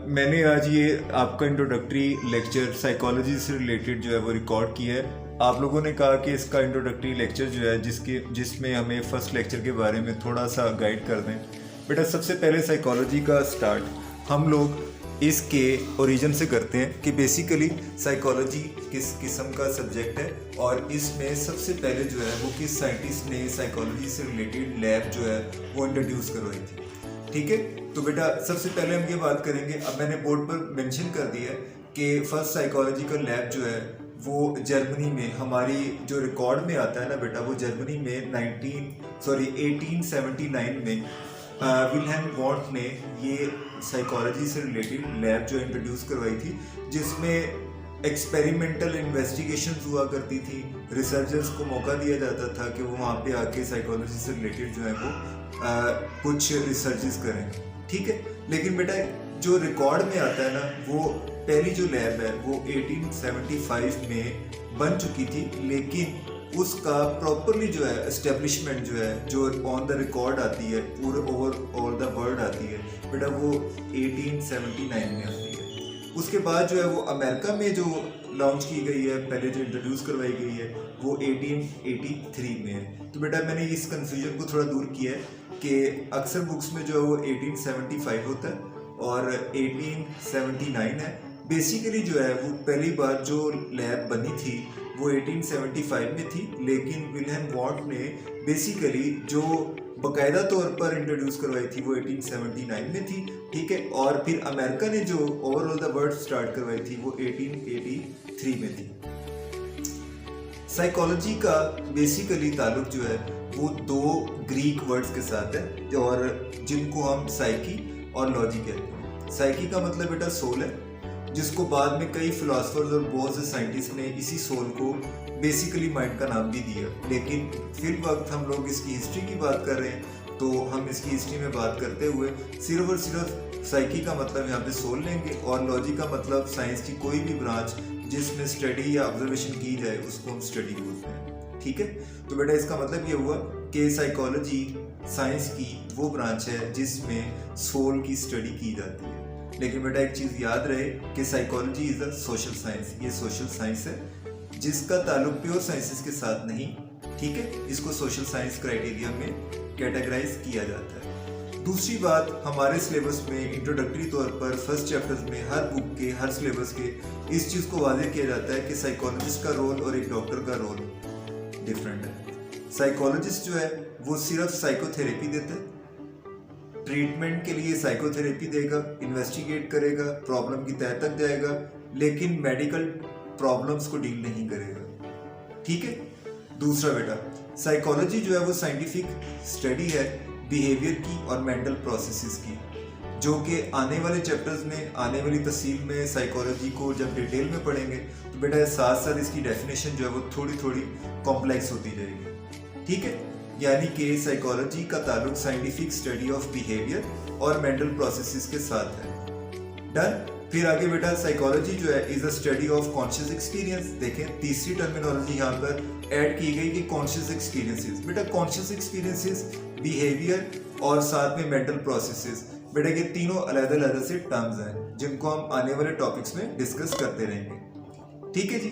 मैंने आज ये आपका इंट्रोडक्टरी लेक्चर साइकोलॉजी से रिलेटेड जो है वो रिकॉर्ड किया है। आप लोगों ने कहा कि इसका इंट्रोडक्टरी लेक्चर जो है जिसमें हमें फर्स्ट लेक्चर के बारे में थोड़ा सा गाइड कर दें। बेटा सबसे पहले साइकोलॉजी का स्टार्ट हम लोग इसके ओरिजिन से करते हैं कि बेसिकली साइकोलॉजी किस किस्म का सब्जेक्ट है और इसमें सबसे पहले जो है वो किस साइंटिस्ट ने साइकोलॉजी से रिलेटेड लैब जो है वो इंट्रोड्यूस करवाई थी। ठीक है, तो बेटा सबसे पहले हम ये बात करेंगे। अब मैंने बोर्ड पर मेंशन कर दिया कि फर्स्ट साइकोलॉजिकल लैब जो है वो जर्मनी में, हमारी जो रिकॉर्ड में आता है ना बेटा, वो जर्मनी में 1879 में विल्हेम वॉन्ट ने ये साइकोलॉजी से रिलेटेड लैब जो इंट्रोड्यूस करवाई थी, जिसमें एक्सपेरिमेंटल इन्वेस्टिगेशन हुआ करती थी। रिसर्चर्स को मौका दिया जाता था कि वो वहाँ पे आके साइकोलॉजी से रिलेटेड जो है वो कुछ रिसर्चेस करें। ठीक है, लेकिन बेटा जो रिकॉर्ड में आता है ना, वो पहली जो लैब है वो 1875 में बन चुकी थी, लेकिन उसका प्रॉपरली जो है एस्टेब्लिशमेंट जो है जो ऑन द रिकॉर्ड आती है पूरे ओवर ऑल द वर्ल्ड आती है बेटा, वो 1879 में आती है। उसके बाद जो है वो अमेरिका में जो लॉन्च की गई है, पहले जो इंट्रोड्यूस करवाई गई है, वो 1883 में है। तो बेटा मैंने इस कंफ्यूजन को थोड़ा दूर किया है कि अक्सर बुक्स में जो है वो 1875 होता है और 1879 है। बेसिकली जो है वो पहली बार जो लैब बनी थी वो 1875 में थी, लेकिन विल्हेम वॉन्ट ने बेसिकली जो बाकायदा तौर पर इंट्रोड्यूस करवाई थी वो 1879 में थी। ठीक है, और फिर अमेरिका ने जो ओवरऑल द वर्ल्ड स्टार्ट करवाई थी वो 1883 में थी। साइकोलॉजी का बेसिकली ताल्लुक जो है वो दो ग्रीक वर्ड्स के साथ है और जिनको हम साइकी और लॉजी कहते हैं। साइकी का मतलब बेटा सोल है, जिसको बाद में कई फिलोसफर्स और बहुत से साइंटिस्ट ने इसी सोल को बेसिकली माइंड का नाम भी दिया। लेकिन फिर वक्त हम लोग इसकी हिस्ट्री की बात कर रहे हैं, तो हम इसकी हिस्ट्री में बात करते हुए सिर्फ और सिर्फ साइकी का मतलब यहाँ पे सोल लेंगे और लॉजी का मतलब साइंस की कोई भी ब्रांच जिसमें स्टडी या ऑब्जर्वेशन की जाए उसको हम स्टडी बोलते हैं। ठीक है, तो बेटा इसका मतलब ये हुआ कि साइकोलॉजी साइंस की वो ब्रांच है जिसमें सोल की स्टडी की जाती है। लेकिन बेटा एक चीज़ याद रहे कि psychology is a social science. ये सोशल साइंस है जिसका ताल्लुक प्योर साइंसेस के साथ नहीं। ठीक है, इसको सोशल साइंस क्राइटेरिया में कैटेगराइज किया जाता है। दूसरी बात, हमारे सिलेबस में इंट्रोडक्टरी तौर पर फर्स्ट चैप्टर्स में हर बुक के हर सिलेबस के इस चीज़ को वाज़ेह किया जाता है कि साइकोलॉजिस्ट का रोल और एक डॉक्टर का रोल डिफरेंट है। साइकोलॉजिस्ट जो है वो सिर्फ साइकोथेरेपी देता है, ट्रीटमेंट के लिए साइकोथेरेपी देगा, इन्वेस्टिगेट करेगा, प्रॉब्लम की तह तक जाएगा, लेकिन मेडिकल प्रॉब्लम्स को डील नहीं करेगा। ठीक है, दूसरा बेटा साइकोलॉजी जो है वो साइंटिफिक स्टडी है बिहेवियर की और मेंटल प्रोसेसेस की, जो कि आने वाले चैप्टर्स में, आने वाली तफसील में साइकोलॉजी को जब डिटेल में पढ़ेंगे तो बेटा साथ साथ इसकी डेफिनेशन जो है वो थोड़ी थोड़ी कॉम्प्लेक्स होती जाएगी। ठीक है, यानी कि साइकोलॉजी का ताल्लुक साइंटिफिक स्टडी ऑफ बिहेवियर और मेंटल प्रोसेसेस के साथ है। डन। फिर आगे बेटा साइकोलॉजी जो है is a study of conscious experience. देखें तीसरी टर्मिनोलॉजी यहाँ पर ऐड की गई कि कॉन्शियस एक्सपीरियंसेस। बेटा कॉन्शियस एक्सपीरियंसेस, बिहेवियर और साथ में मेंटल प्रोसेसेस, बेटा ये तीनों अलग-अलग से टर्म्स हैं जिनको हम आने वाले टॉपिक्स में डिस्कस करते रहेंगे। ठीक है जी।